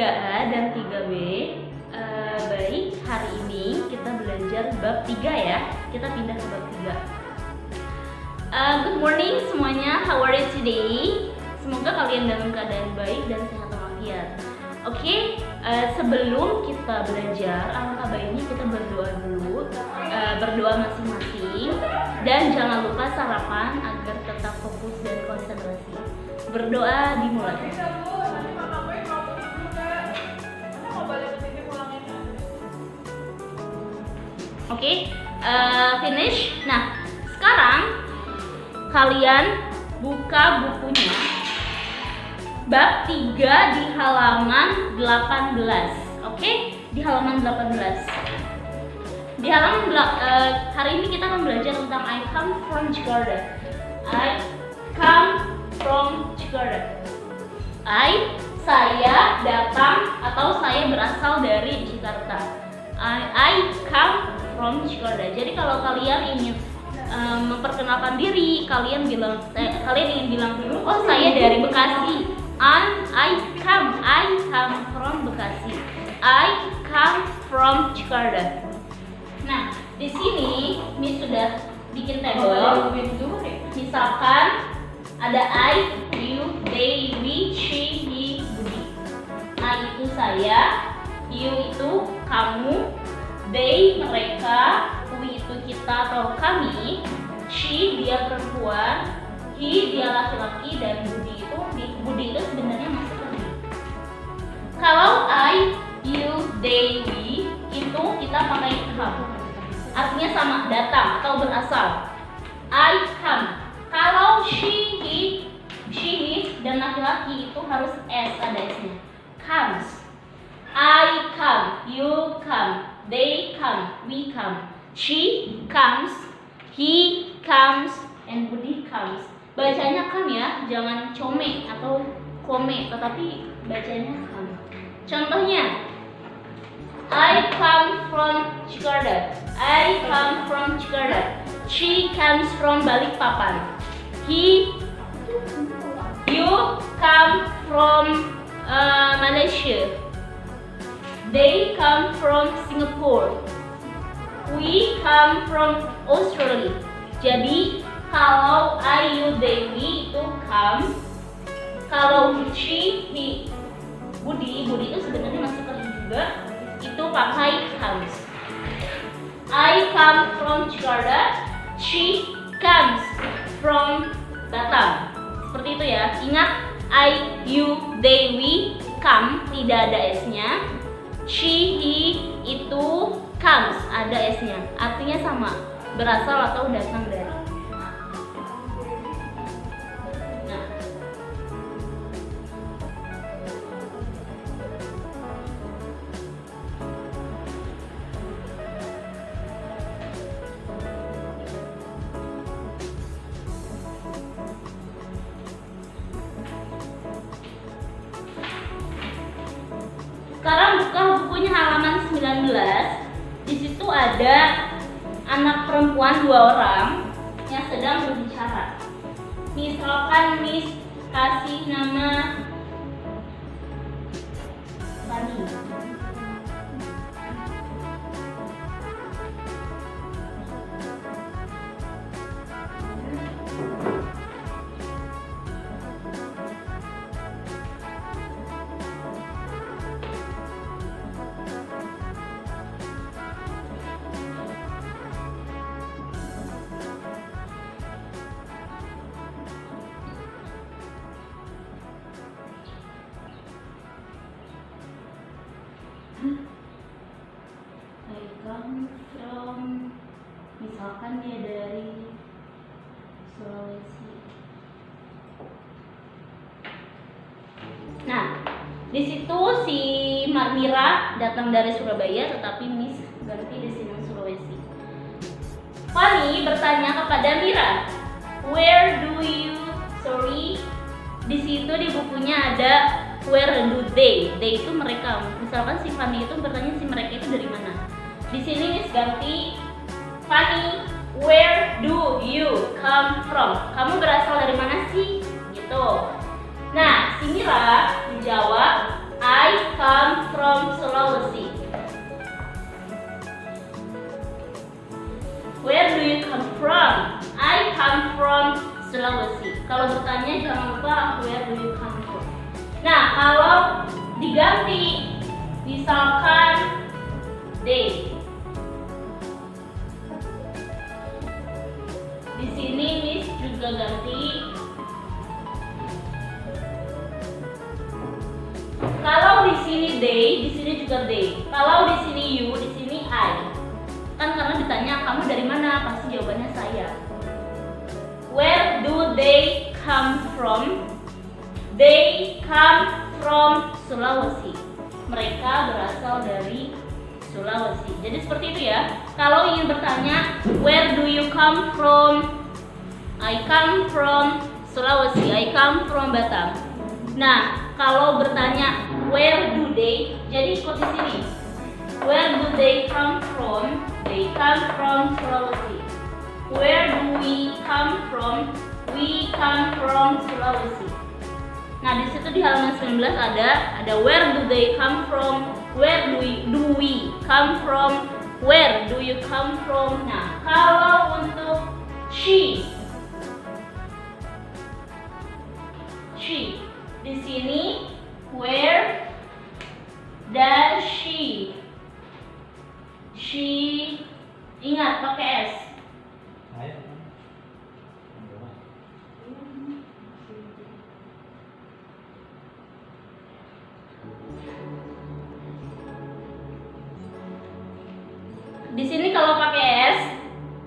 3A dan 3B. Baik, hari ini kita belajar bab 3 ya. Kita pindah ke bab 3. Good morning semuanya, how are you today? Semoga kalian dalam keadaan baik dan sehat walafiat. Oke, sebelum kita belajar, alangkah baiknya kita berdoa dulu, berdoa masing-masing, dan jangan lupa sarapan agar tetap fokus dan konsentrasi. Berdoa dimulai. Oke, finish. Nah, sekarang kalian buka bukunya bab 3 di halaman 18. Oke, di halaman 18. Di halaman hari ini kita akan belajar tentang I come from Jakarta. I come from Jakarta. Saya datang atau saya berasal dari Jakarta. I come from Jakarta. Jadi kalau kalian ingin memperkenalkan diri, kalian ingin bilang, oh saya dari Bekasi. I come from Bekasi. I come from Jakarta. Nah, di sini Miss sudah bikin tabel. Misalkan ada I, you, they, we, she, he, Budi. I itu saya, you itu kamu, they mereka, we itu kita atau kami, she dia perempuan, he dia laki-laki, dan Budi itu sebenarnya masuk ke dia. Kalau I, you, they, we itu kita pakai come, artinya sama, datang atau berasal. I come. Kalau she, he dan laki-laki itu harus s, ada s-nya. Comes. I come, you come, they come, we come. She comes, he comes, and Budi comes. Bacanya come ya, jangan come atau kome, tetapi bacanya come. Contohnya, I come from Jakarta. I come from Jakarta. She comes from Balikpapan. You come from Malaysia. They come from Singapore. We come from Australia. Jadi kalau I, you, they, we itu come. Kalau she, he, Budi itu sebenarnya masuk ke juga, itu pakai comes. I come from Jakarta. She comes from Batam. Seperti itu ya. Ingat, I, you, they, we come tidak ada s-nya. She, he itu comes ada s-nya. Artinya sama, berasal atau datang dari. Sekarang buka bukunya halaman 19. Di situ ada anak perempuan 2 orang yang sedang berbicara. Misalkan Miss kasih nama Bani. I come from, misalkan dia dari Sulawesi. Nah, di situ si Marmira datang dari Surabaya, tetapi Miss ganti destinasi Sulawesi. Fani bertanya kepada Mira, where do you, di situ di bukunya ada where do they itu mereka. Misalkan si Fani itu bertanya si mereka itu dari mana. Di sini Miss ganti Fani, where do you come from? Kamu berasal dari mana sih? Gitu. Nah, si Mira menjawab, I come Nah, kalau diganti, misalkan they. Di sini Miss juga ganti. Kalau di sini they, di sini juga they. Kalau di sini you, di sini I. Kan karena ditanya kamu dari mana, pasti jawabannya saya. Where do they come from? They come from Sulawesi. Mereka berasal dari Sulawesi. Jadi seperti itu ya. Kalau ingin bertanya, where do you come from? I come from Sulawesi. I come from Batam. Nah, kalau bertanya where do they, jadi ikut di sini. Where do they come from? They come from Sulawesi. Where do we come from? We come from Sulawesi. Nah, di situ di halaman 19 ada where do they come from? Where do we come from? Where do you come from? Nah, kalau untuk she di sini where does she ingat pakai s. Di sini kalau pakai s,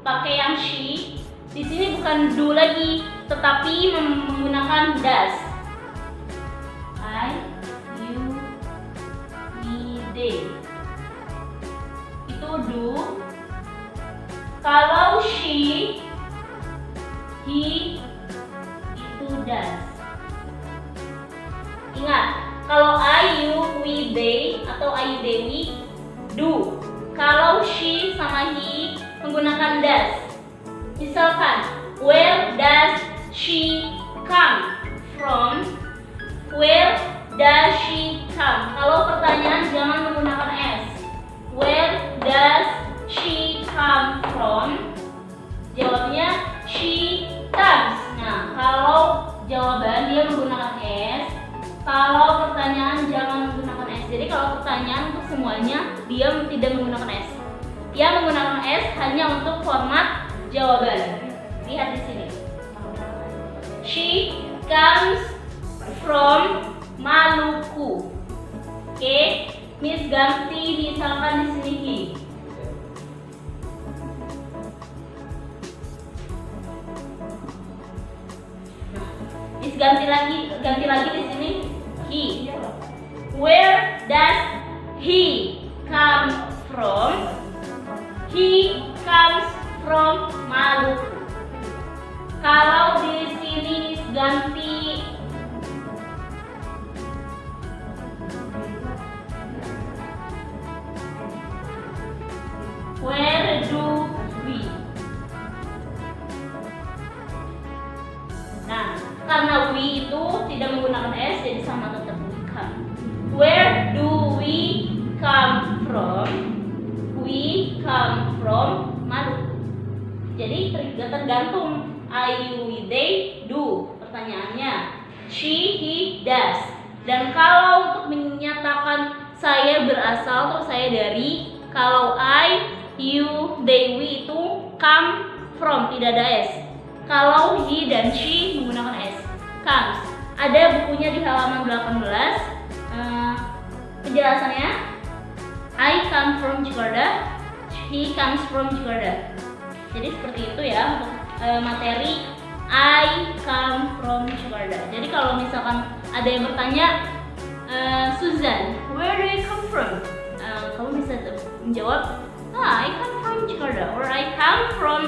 pakai yang she, di sini bukan do lagi, tetapi menggunakan does. I, you, we, they. Itu do. Kalau she, he, itu does. Ingat, kalau I, you, we, they atau I, you, they, we, do. Kalau she sama he menggunakan does. Misalkan, where does she come from? Where does she come? Kalau pertanyaan jangan menggunakan s. Where does she come from? Jawabnya she comes. Nah, kalau jawaban dia menggunakan s. Kalau pertanyaan jangan menggunakan s. Jadi kalau pertanyaan untuk semuanya dia tidak menggunakan s. Dia menggunakan s hanya untuk format jawaban. Lihat di sini. She comes from Maluku. Oke, Miss ganti misalkan di sini he. Miss ganti lagi di sini he. Where does he come from? He comes from Maluku. Kalau di sini Miss ganti where do we? Nah, karena we itu tidak menggunakan s, jadi sama tetap we come. Where do we come from? We come from Maluku. Jadi tergantung I, you, we, they, do. Pertanyaannya she, he, does. Dan kalau untuk menyatakan saya berasal atau saya dari, kalau I, you, they, we itu come from, tidak ada s. Kalau he dan she menggunakan s, comes. Ada bukunya di halaman 18. Penjelasannya, I come from Jakarta, he comes from Jakarta. Jadi seperti itu ya untuk materi I come from Jakarta. Jadi kalau misalkan ada yang bertanya, Susan, where do you come from? Kamu bisa menjawab, I come from Jakarta, or I come from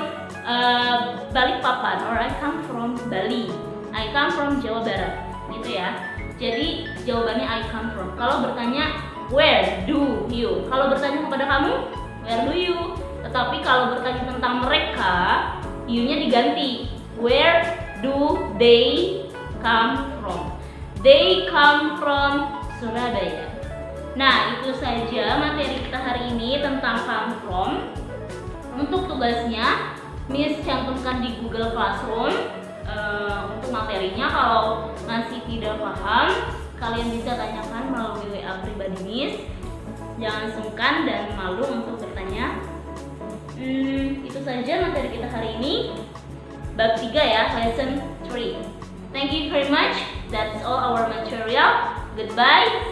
Balikpapan, or I come from Bali, I come from Jawa Barat, gitu ya. Jadi jawabannya I come from. Kalau bertanya where do you, kalau bertanya kepada kamu where do you. Tetapi kalau bertanya tentang mereka, you-nya diganti. Where do they come from? They come from Surabaya. Nah, itu saja materi kita hari ini tentang come from. Untuk tugasnya, Miss cantumkan di Google Classroom untuk materinya. Kalau masih tidak paham, kalian bisa tanyakan melalui WA pribadi Miss. Jangan sungkan dan malu untuk bertanya. Itu saja materi kita hari ini. Bab 3 ya, lesson 3. Thank you very much. That's all our material. Goodbye.